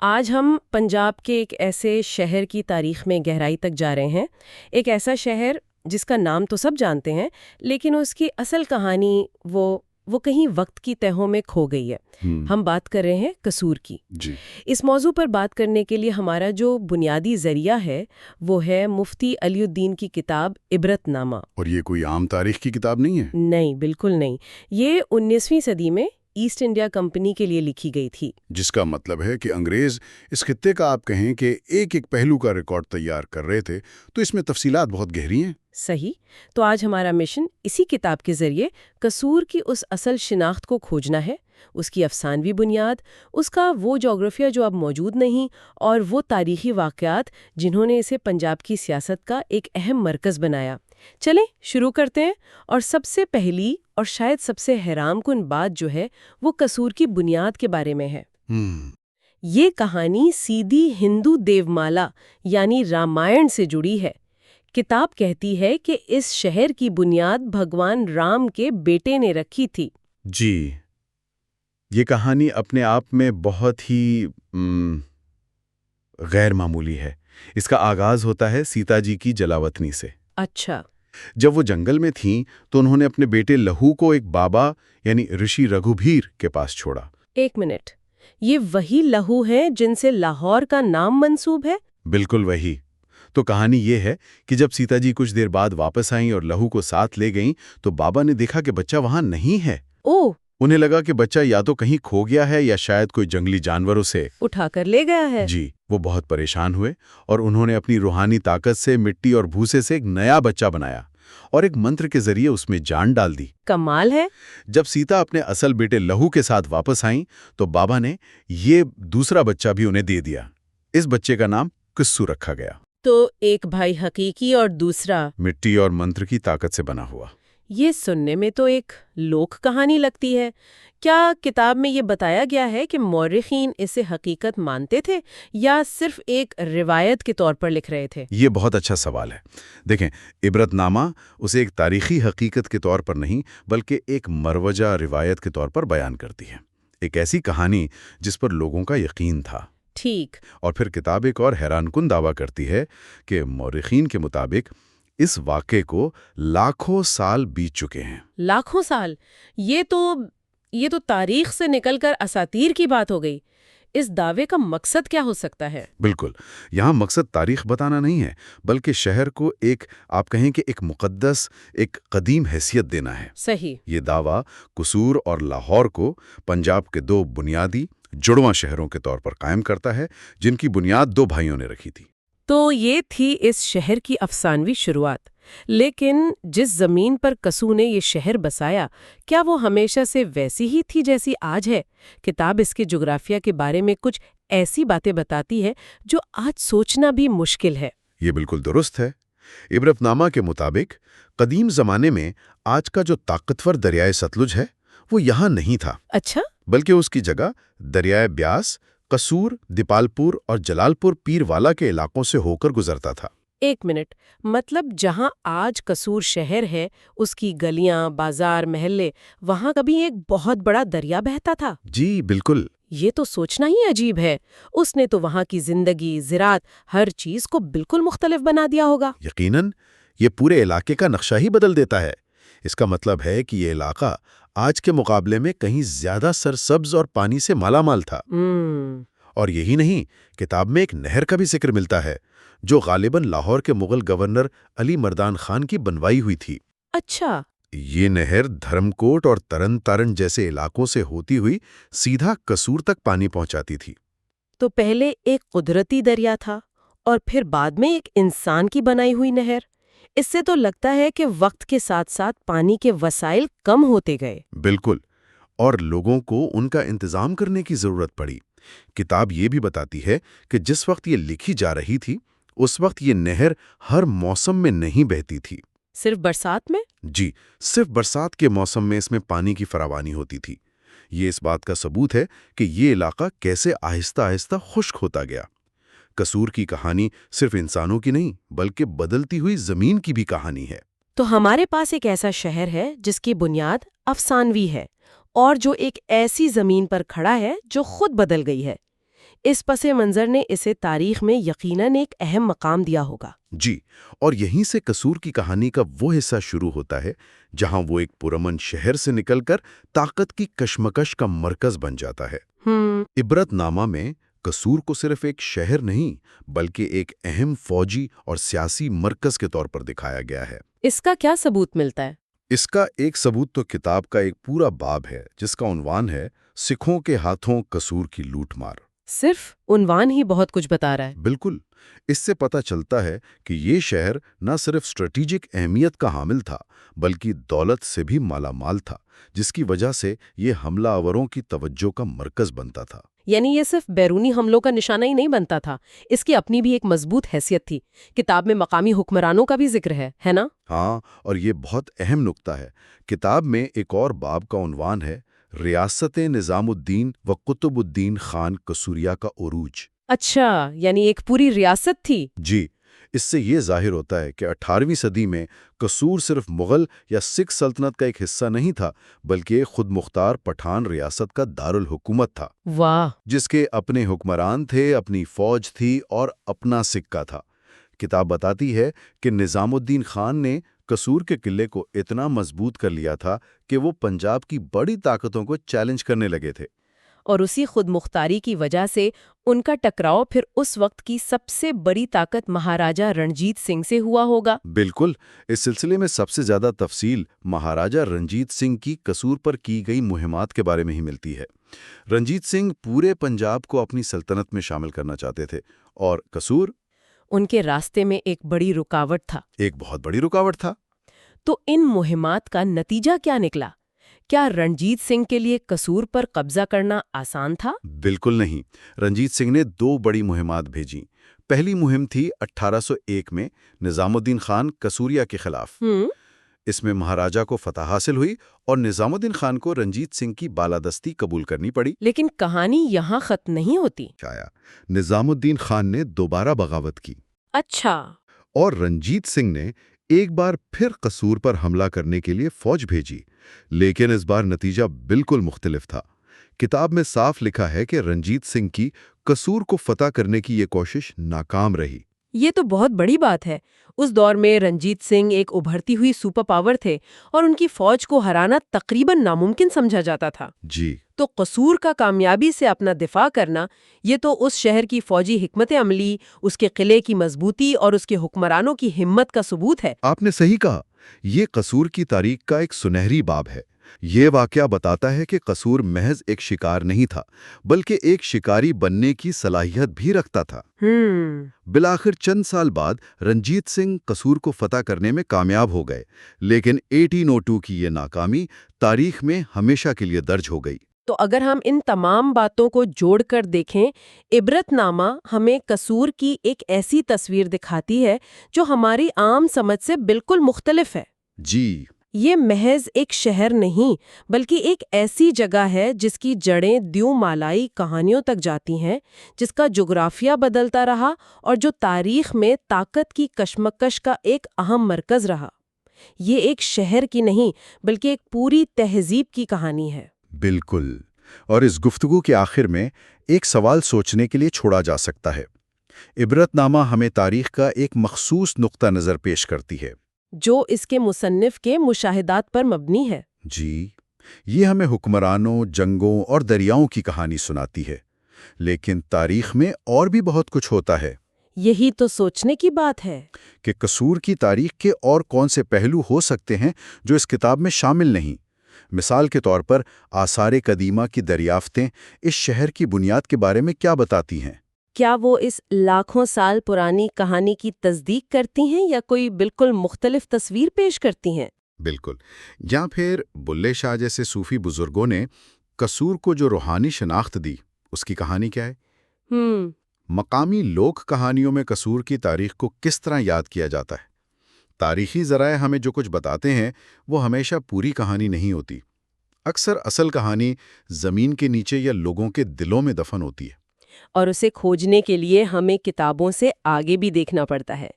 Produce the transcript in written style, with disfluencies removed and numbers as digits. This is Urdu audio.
آج ہم پنجاب کے ایک ایسے شہر کی تاریخ میں گہرائی تک جا رہے ہیں، ایک ایسا شہر جس کا نام تو سب جانتے ہیں، لیکن اس کی اصل کہانی وہ کہیں وقت کی تہوں میں کھو گئی ہے۔ ہم بات کر رہے ہیں قصور کی۔ جی اس موضوع پر بات کرنے کے لیے ہمارا جو بنیادی ذریعہ ہے وہ ہے مفتی علی الدین کی کتاب عبرت نامہ۔ اور یہ کوئی عام تاریخ کی کتاب نہیں ہے؟ نہیں، بالکل نہیں۔ یہ 19ویں صدی میں ایسٹ انڈیا کمپنی کے لیے لکھی گئی تھی۔ جس کا مطلب ہے کہ انگریز اس خطے کا آپ کہیں کہ ایک ایک پہلو کا ریکارڈ تیار کر رہے تھے، تو اس میں تفصیلات بہت گہری ہیں۔ صحیح۔ تو آج ہمارا مشن اسی کتاب کے ذریعے قصور کی اس اصل شناخت کو کھوجنا ہے، اس کی افسانوی بنیاد، اس کا وہ جغرافیہ جو اب موجود نہیں، اور وہ تاریخی واقعات جنہوں نے اسے پنجاب کی سیاست کا ایک اہم مرکز بنایا۔ چلیں شروع کرتے ہیں، اور سب سے پہلی اور شاید سب سے حیران کن بات جو ہے وہ قصور کی بنیاد کے بارے میں ہے۔ یہ کہانی سیدھی ہندو دیومالا یعنی رامائن سے جڑی ہے۔ کتاب کہتی ہے کہ اس شہر کی بنیاد بھگوان رام کے بیٹے نے رکھی تھی۔ جی، یہ کہانی اپنے آپ میں بہت ہی غیر معمولی ہے۔ اس کا آغاز ہوتا ہے سیتا جی کی جلاوطنی سے۔ اچھا۔ جب وہ جنگل میں تھیں تو انہوں نے اپنے بیٹے لہو کو ایک بابا یعنی رشی رگھوبیر کے پاس چھوڑا۔ ایک منٹ، یہ وہی لہو ہے جن سے لاہور کا نام منسوب ہے؟ بالکل وہی۔ تو کہانی یہ ہے کہ جب سیتا جی کچھ دیر بعد واپس آئیں اور لہو کو ساتھ لے گئیں تو بابا نے دیکھا کہ بچہ وہاں نہیں ہے۔ اوہ! انہیں لگا کہ بچہ یا تو کہیں کھو گیا ہے یا شاید کوئی جنگلی جانور اسے اٹھا کر لے گیا ہے۔ جی، وہ بہت پریشان ہوئے اور انہوں نے اپنی روحانی طاقت سے مٹی اور بھوسے سے ایک نیا بچہ بنایا اور ایک منتر کے ذریعے اس میں جان ڈال دی۔ کمال ہے۔ جب سیتا اپنے اصل بیٹے لہو کے ساتھ واپس آئیں تو بابا نے یہ دوسرا بچہ بھی انہیں دے دیا۔ اس بچے کا نام قصور رکھا گیا۔ تو ایک بھائی حقیقی اور دوسرا مٹی اور منتر کی طاقت سے بنا ہوا۔ یہ سننے میں تو ایک لوک کہانی لگتی ہے۔ کیا کتاب میں یہ بتایا گیا ہے کہ مورخین اسے حقیقت مانتے تھے یا صرف ایک روایت کے طور پر لکھ رہے تھے؟ یہ بہت اچھا سوال ہے۔ دیکھیں، عبرت نامہ اسے ایک تاریخی حقیقت کے طور پر نہیں بلکہ ایک مروجہ روایت کے طور پر بیان کرتی ہے، ایک ایسی کہانی جس پر لوگوں کا یقین تھا۔ ٹھیک۔ اور پھر کتاب ایک اور حیران کن دعویٰ کرتی ہے کہ مورخین کے مطابق اس واقعے کو لاکھوں سال بیت چکے ہیں۔ لاکھوں سال! یہ تو تاریخ سے نکل کر اساطیر کی بات ہو گئی۔ اس دعوے کا مقصد کیا ہو سکتا ہے؟ بالکل، یہاں مقصد تاریخ بتانا نہیں ہے بلکہ شہر کو آپ کہیں کہ ایک مقدس، ایک قدیم حیثیت دینا ہے۔ صحیح۔ یہ دعویٰ قصور اور لاہور کو پنجاب کے دو بنیادی جڑواں شہروں کے طور پر قائم کرتا ہے جن کی بنیاد دو بھائیوں نے رکھی تھی۔ تو یہ تھی اس شہر کی افسانوی شروعات، لیکن جس زمین پر قصور نے یہ شہر بسایا، کیا وہ ہمیشہ سے ویسی ہی تھی جیسی آج ہے؟ کتاب اس کے جغرافیہ کے بارے میں کچھ ایسی باتیں بتاتی ہے جو آج سوچنا بھی مشکل ہے۔ یہ بالکل درست ہے۔ عبرت نامہ کے مطابق قدیم زمانے میں آج کا جو طاقتور دریائے ستلج ہے وہ یہاں نہیں تھا۔ اچھا؟ بلکہ اس کی جگہ دریائے بیاس، قصور، دیپالپور اور جلال پور پیر والا کے علاقوں سے ہو کر گزرتا تھا۔ ایک منٹ، مطلب جہاں آج قصور شہر ہے، اس کی گلیاں، بازار، محلے، وہاں کبھی ایک بہت بڑا دریا بہتا تھا؟ جی بالکل۔ یہ تو سوچنا ہی عجیب ہے۔ اس نے تو وہاں کی زندگی، زراعت، ہر چیز کو بالکل مختلف بنا دیا ہوگا۔ یقیناً، یہ پورے علاقے کا نقشہ ہی بدل دیتا ہے۔ اس کا مطلب ہے کہ یہ علاقہ آج کے مقابلے میں کہیں زیادہ سرسبز اور پانی سے مالا مال تھا۔ اور یہی نہیں، کتاب میں ایک نہر کا بھی ذکر ملتا ہے جو غالباً لاہور کے مغل گورنر علی مردان خان کی بنوائی ہوئی تھی۔ اچھا۔ یہ نہر دھرمکوٹ اور ترن تارن جیسے علاقوں سے ہوتی ہوئی سیدھا قصور تک پانی پہنچاتی تھی۔ تو پہلے ایک قدرتی دریا تھا اور پھر بعد میں ایک انسان کی بنائی ہوئی نہر۔ اس سے تو لگتا ہے کہ وقت کے ساتھ ساتھ پانی کے وسائل کم ہوتے گئے۔ بالکل، اور لوگوں کو ان کا انتظام کرنے کی ضرورت پڑی۔ کتاب یہ بھی بتاتی ہے کہ جس وقت یہ لکھی جا رہی تھی اس وقت یہ نہر ہر موسم میں نہیں بہتی تھی۔ صرف برسات میں؟ جی، صرف برسات کے موسم میں اس میں پانی کی فراوانی ہوتی تھی۔ یہ اس بات کا ثبوت ہے کہ یہ علاقہ کیسے آہستہ آہستہ خشک ہوتا گیا۔ قصور کی کہانی صرف انسانوں کی نہیں بلکہ بدلتی ہوئی زمین کی بھی کہانی ہے۔ تو ہمارے پاس ایک ایسا شہر ہے جس کی بنیاد افسانوی ہے اور جو ایک ایسی زمین پر کھڑا ہے جو خود بدل گئی ہے۔ اس پس منظر نے اسے تاریخ میں یقیناً ایک اہم مقام دیا ہوگا۔ جی، اور یہیں سے قصور کی کہانی کا وہ حصہ شروع ہوتا ہے جہاں وہ ایک پرامن شہر سے نکل کر طاقت کی کشمکش کا مرکز بن جاتا ہے۔ عبرت نامہ میں قصور کو صرف ایک شہر نہیں بلکہ ایک اہم فوجی اور سیاسی مرکز کے طور پر دکھایا گیا ہے۔ اس کا کیا ثبوت ملتا ہے؟ اس کا ایک ثبوت تو کتاب کا ایک پورا باب ہے جس کا عنوان ہے سکھوں کے ہاتھوں قصور کی لوٹ مار۔ صرف عنوان ہی بہت کچھ بتا رہا ہے۔ بالکل، اس سے پتہ چلتا ہے کہ یہ شہر نہ صرف اسٹریٹجک اہمیت کا حامل تھا بلکہ دولت سے بھی مالا مال تھا، جس کی وجہ سے یہ حملہ آوروں کی توجہ کا مرکز بنتا تھا۔ یعنی یہ صرف بیرونی حملوں کا نشانہ ہی نہیں بنتا تھا، اس کی اپنی بھی ایک مضبوط حیثیت تھی۔ کتاب میں مقامی حکمرانوں کا بھی ذکر ہے نا؟ ہاں، اور یہ بہت اہم نکتہ ہے۔ کتاب میں ایک اور باب کا عنوان ہے ریاست نظام الدین و قطب الدین خان قصوریہ کا عروج۔ اچھا، یعنی ایک پوری ریاست تھی؟ جی، اس سے یہ ظاہر ہوتا ہے کہ 18ویں صدی میں قصور صرف مغل یا سکھ سلطنت کا ایک حصہ نہیں تھا بلکہ خود مختار پٹھان ریاست کا دارالحکومت تھا۔ واہ! جس کے اپنے حکمران تھے، اپنی فوج تھی اور اپنا سکہ تھا۔ کتاب بتاتی ہے کہ نظام الدین خان نے قصور کے قلعے کو اتنا مضبوط کر لیا تھا کہ وہ پنجاب کی بڑی طاقتوں کو چیلنج کرنے لگے تھے۔ اور اسی خود مختاری کی وجہ سے ان کا ٹکراؤ پھر اس وقت کی سب سے بڑی طاقت مہاراجہ رنجیت سنگھ سے ہوا ہوگا۔ بالکل، اس سلسلے میں سب سے زیادہ تفصیل مہاراجہ رنجیت سنگھ کی قصور پر کی گئی مہمات کے بارے میں ہی ملتی ہے۔ رنجیت سنگھ پورے پنجاب کو اپنی سلطنت میں شامل کرنا چاہتے تھے اور قصور ان کے راستے میں ایک بڑی رکاوٹ تھا۔ ایک بہت بڑی رکاوٹ تھا۔ تو ان مہمات کا نتیجہ کیا نکلا؟ کیا رنجیت سنگھ کے لیے قصور پر قبضہ کرنا آسان تھا؟ بالکل نہیں۔ رنجیت سنگھ نے 2 بڑی مہمات بھیجیں۔ پہلی مہم تھی 1801 میں نظام الدین خان قصوریہ کے خلاف۔ اس میں مہاراجہ کو فتح حاصل ہوئی اور نظام الدین خان کو رنجیت سنگھ کی بالادستی قبول کرنی پڑی۔ لیکن کہانی یہاں ختم نہیں ہوتی۔ نظام الدین خان نے دوبارہ بغاوت کی۔ اچھا۔ اور رنجیت سنگھ نے ایک بار پھر قصور پر حملہ کرنے کے لیے فوج بھیجی، لیکن اس بار نتیجہ بالکل مختلف تھا۔ کتاب میں صاف لکھا ہے کہ رنجیت سنگھ کی قصور کو فتح کرنے کی یہ کوشش ناکام رہی۔ یہ تو بہت بڑی بات ہے۔ اس دور میں رنجیت سنگھ ایک ابھرتی ہوئی سپر پاور تھے اور ان کی فوج کو ہرانا تقریباً ناممکن سمجھا جاتا تھا۔ جی۔ تو قصور کا کامیابی سے اپنا دفاع کرنا، یہ تو اس شہر کی فوجی حکمت عملی، اس کے قلعے کی مضبوطی اور اس کے حکمرانوں کی ہمت کا ثبوت ہے۔ آپ نے صحیح کہا، یہ قصور کی تاریخ کا ایک سنہری باب ہے۔ یہ واقعہ بتاتا ہے کہ قصور محض ایک شکار نہیں تھا بلکہ ایک شکاری بننے کی صلاحیت بھی رکھتا تھا۔ بالآخر چند سال بعد رنجیت سنگھ قصور کو فتح کرنے میں کامیاب ہو گئے، لیکن 1802 کی یہ ناکامی تاریخ میں ہمیشہ کے لیے درج ہو گئی۔ تو اگر ہم ان تمام باتوں کو جوڑ کر دیکھیں، عبرت نامہ ہمیں قصور کی ایک ایسی تصویر دکھاتی ہے جو ہماری عام سمجھ سے بالکل مختلف ہے۔ جی، یہ محض ایک شہر نہیں بلکہ ایک ایسی جگہ ہے جس کی جڑیں دیو مالائی کہانیوں تک جاتی ہیں، جس کا جغرافیہ بدلتا رہا اور جو تاریخ میں طاقت کی کشمکش کا ایک اہم مرکز رہا۔ یہ ایک شہر کی نہیں بلکہ ایک پوری تہذیب کی کہانی ہے۔ بالکل، اور اس گفتگو کے آخر میں ایک سوال سوچنے کے لیے چھوڑا جا سکتا ہے۔ عبرت نامہ ہمیں تاریخ کا ایک مخصوص نقطہ نظر پیش کرتی ہے جو اس کے مصنف کے مشاہدات پر مبنی ہے۔ جی، یہ ہمیں حکمرانوں، جنگوں اور دریاؤں کی کہانی سناتی ہے، لیکن تاریخ میں اور بھی بہت کچھ ہوتا ہے۔ یہی تو سوچنے کی بات ہے کہ قصور کی تاریخ کے اور کون سے پہلو ہو سکتے ہیں جو اس کتاب میں شامل نہیں۔ مثال کے طور پر آثار قدیمہ کی دریافتیں اس شہر کی بنیاد کے بارے میں کیا بتاتی ہیں؟ کیا وہ اس لاکھوں سال پرانی کہانی کی تصدیق کرتی ہیں یا کوئی بالکل مختلف تصویر پیش کرتی ہیں؟ بالکل، یا پھر بلے شاہ جیسے صوفی بزرگوں نے قصور کو جو روحانی شناخت دی، اس کی کہانی کیا ہے؟ مقامی لوک کہانیوں میں قصور کی تاریخ کو کس طرح یاد کیا جاتا ہے؟ تاریخی ذرائع ہمیں جو کچھ بتاتے ہیں وہ ہمیشہ پوری کہانی نہیں ہوتی۔ اکثر اصل کہانی زمین کے نیچے یا لوگوں کے دلوں میں دفن ہوتی ہے، اور اسے کھوجنے کے لیے ہمیں کتابوں سے آگے بھی دیکھنا پڑتا ہے۔